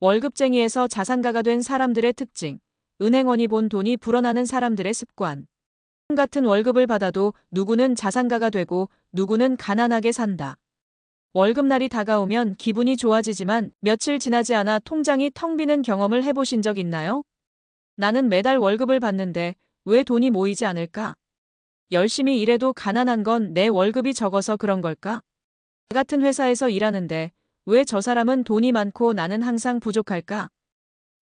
월급쟁이에서 자산가가 된 사람들의 특징, 은행원이 본 돈이 불어나는 사람들의 습관. 같은 월급을 받아도 누구는 자산가가 되고 누구는 가난하게 산다. 월급날이 다가오면 기분이 좋아지지만 며칠 지나지 않아 통장이 텅 비는 경험을 해보신 적 있나요? 나는 매달 월급을 받는데 왜 돈이 모이지 않을까? 열심히 일해도 가난한 건 내 월급이 적어서 그런 걸까? 같은 회사에서 일하는데 왜 저 사람은 돈이 많고 나는 항상 부족할까?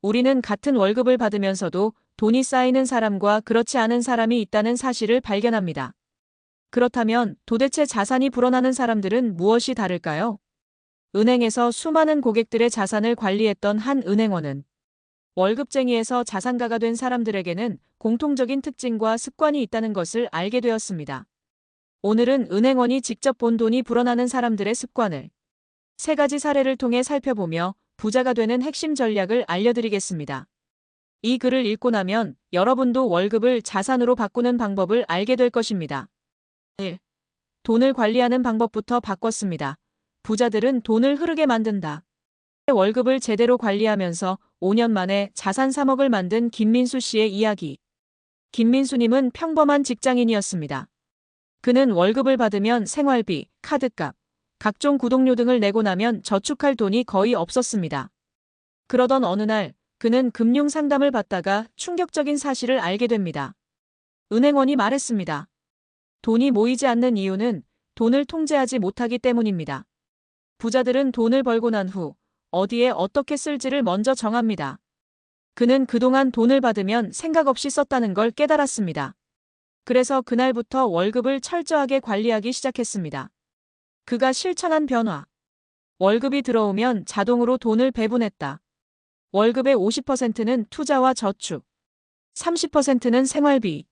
우리는 같은 월급을 받으면서도 돈이 쌓이는 사람과 그렇지 않은 사람이 있다는 사실을 발견합니다. 그렇다면 도대체 자산이 불어나는 사람들은 무엇이 다를까요? 은행에서 수많은 고객들의 자산을 관리했던 한 은행원은 월급쟁이에서 자산가가 된 사람들에게는 공통적인 특징과 습관이 있다는 것을 알게 되었습니다. 오늘은 은행원이 직접 본 돈이 불어나는 사람들의 습관을 3가지 사례를 통해 살펴보며 부자가 되는 핵심 전략을 알려드리겠습니다. 이 글을 읽고 나면 여러분도 월급을 자산으로 바꾸는 방법을 알게 될 것입니다. 1. 돈을 관리하는 방법부터 바꿨습니다. 부자들은 돈을 흐르게 만든다. 월급을 제대로 관리하면서 5년 만에 자산 3억을 만든 김민수 씨의 이야기. 김민수님은 평범한 직장인이었습니다. 그는 월급을 받으면 생활비, 카드값, 각종 구독료 등을 내고 나면 저축할 돈이 거의 없었습니다. 그러던 어느 날 그는 금융 상담을 받다가 충격적인 사실을 알게 됩니다. 은행원이 말했습니다. 돈이 모이지 않는 이유는 돈을 통제하지 못하기 때문입니다. 부자들은 돈을 벌고 난 후 어디에 어떻게 쓸지를 먼저 정합니다. 그는 그동안 돈을 받으면 생각 없이 썼다는 걸 깨달았습니다. 그래서 그날부터 월급을 철저하게 관리하기 시작했습니다. 그가 실천한 변화. 월급이 들어오면 자동으로 돈을 배분했다. 월급의 50%는 투자와 저축, 30%는 생활비,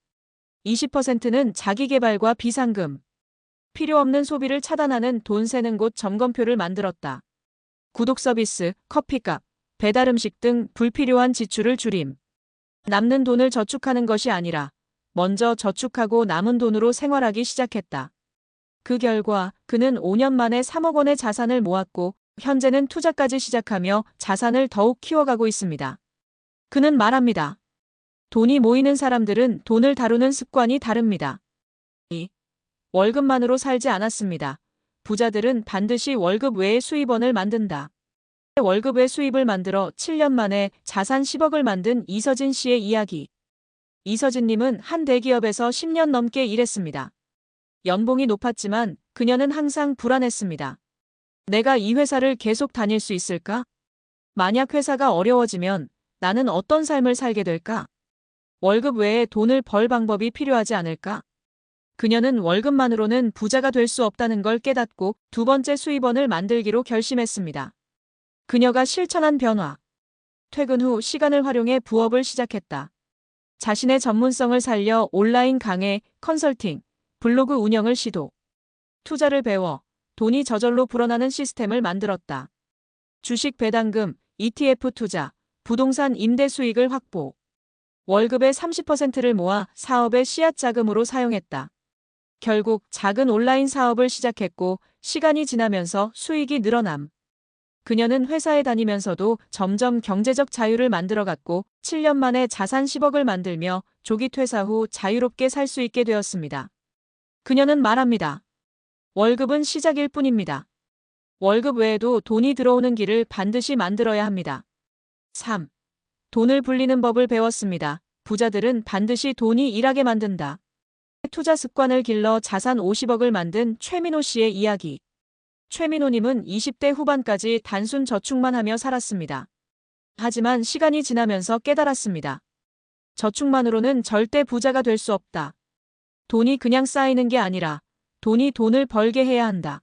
20%는 자기계발과 비상금. 필요 없는 소비를 차단하는 돈 세는 곳 점검표를 만들었다. 구독 서비스, 커피값, 배달음식 등 불필요한 지출을 줄임. 남는 돈을 저축하는 것이 아니라 먼저 저축하고 남은 돈으로 생활하기 시작했다. 그 결과 그는 5년 만에 3억 원의 자산을 모았고 현재는 투자까지 시작하며 자산을 더욱 키워가고 있습니다. 그는 말합니다. 돈이 모이는 사람들은 돈을 다루는 습관이 다릅니다. 2. 월급만으로 살지 않았습니다. 부자들은 반드시 월급 외의 수입원을 만든다. 월급 외 수입을 만들어 7년 만에 자산 10억을 만든 이서진 씨의 이야기. 이서진님은 한 대기업에서 10년 넘게 일했습니다. 연봉이 높았지만 그녀는 항상 불안했습니다. 내가 이 회사를 계속 다닐 수 있을까? 만약 회사가 어려워지면 나는 어떤 삶을 살게 될까? 월급 외에 돈을 벌 방법이 필요하지 않을까? 그녀는 월급만으로는 부자가 될 수 없다는 걸 깨닫고 2번째 수입원을 만들기로 결심했습니다. 그녀가 실천한 변화. 퇴근 후 시간을 활용해 부업을 시작했다. 자신의 전문성을 살려 온라인 강의, 컨설팅, 블로그 운영을 시도. 투자를 배워 돈이 저절로 불어나는 시스템을 만들었다. 주식 배당금, ETF 투자, 부동산 임대 수익을 확보. 월급의 30%를 모아 사업의 씨앗 자금으로 사용했다. 결국 작은 온라인 사업을 시작했고 시간이 지나면서 수익이 늘어남. 그녀는 회사에 다니면서도 점점 경제적 자유를 만들어갔고 7년 만에 자산 10억을 만들며 조기 퇴사 후 자유롭게 살 수 있게 되었습니다. 그녀는 말합니다. 월급은 시작일 뿐입니다. 월급 외에도 돈이 들어오는 길을 반드시 만들어야 합니다. 3. 돈을 불리는 법을 배웠습니다. 부자들은 반드시 돈이 일하게 만든다. 투자 습관을 길러 자산 50억을 만든 최민호 씨의 이야기. 최민호님은 20대 후반까지 단순 저축만 하며 살았습니다. 하지만 시간이 지나면서 깨달았습니다. 저축만으로는 절대 부자가 될 수 없다. 돈이 그냥 쌓이는 게 아니라 돈이 돈을 벌게 해야 한다.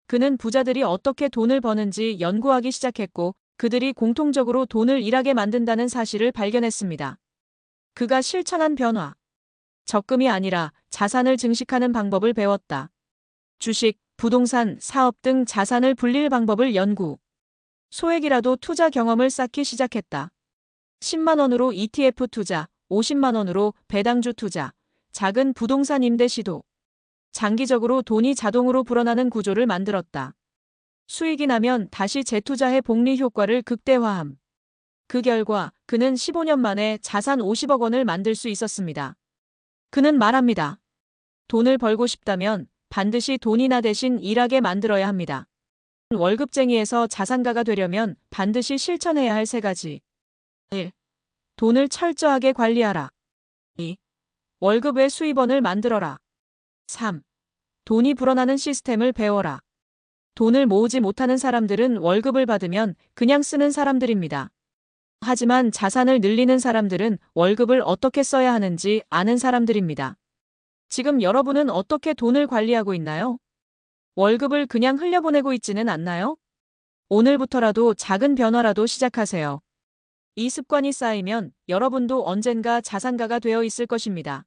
그는 부자들이 어떻게 돈을 버는지 연구하기 시작했고 그들이 공통적으로 돈을 일하게 만든다는 사실을 발견했습니다. 그가 실천한 변화. 적금이 아니라 자산을 증식하는 방법을 배웠다. 주식, 부동산, 사업 등 자산을 불릴 방법을 연구. 소액이라도 투자 경험을 쌓기 시작했다. 10만 원으로 ETF 투자, 50만 원으로 배당주 투자, 작은 부동산 임대 시도. 장기적으로 돈이 자동으로 불어나는 구조를 만들었다. 수익이 나면 다시 재투자해 복리 효과를 극대화함. 그 결과 그는 15년 만에 자산 50억 원을 만들 수 있었습니다. 그는 말합니다. 돈을 벌고 싶다면 반드시 돈이나 대신 일하게 만들어야 합니다. 월급쟁이에서 자산가가 되려면 반드시 실천해야 할 3가지. 1. 돈을 철저하게 관리하라. 2. 월급의 수입원을 만들어라. 3. 돈이 불어나는 시스템을 배워라. 돈을 모으지 못하는 사람들은 월급을 받으면 그냥 쓰는 사람들입니다. 하지만 자산을 늘리는 사람들은 월급을 어떻게 써야 하는지 아는 사람들입니다. 지금 여러분은 어떻게 돈을 관리하고 있나요? 월급을 그냥 흘려보내고 있지는 않나요? 오늘부터라도 작은 변화라도 시작하세요. 이 습관이 쌓이면 여러분도 언젠가 자산가가 되어 있을 것입니다.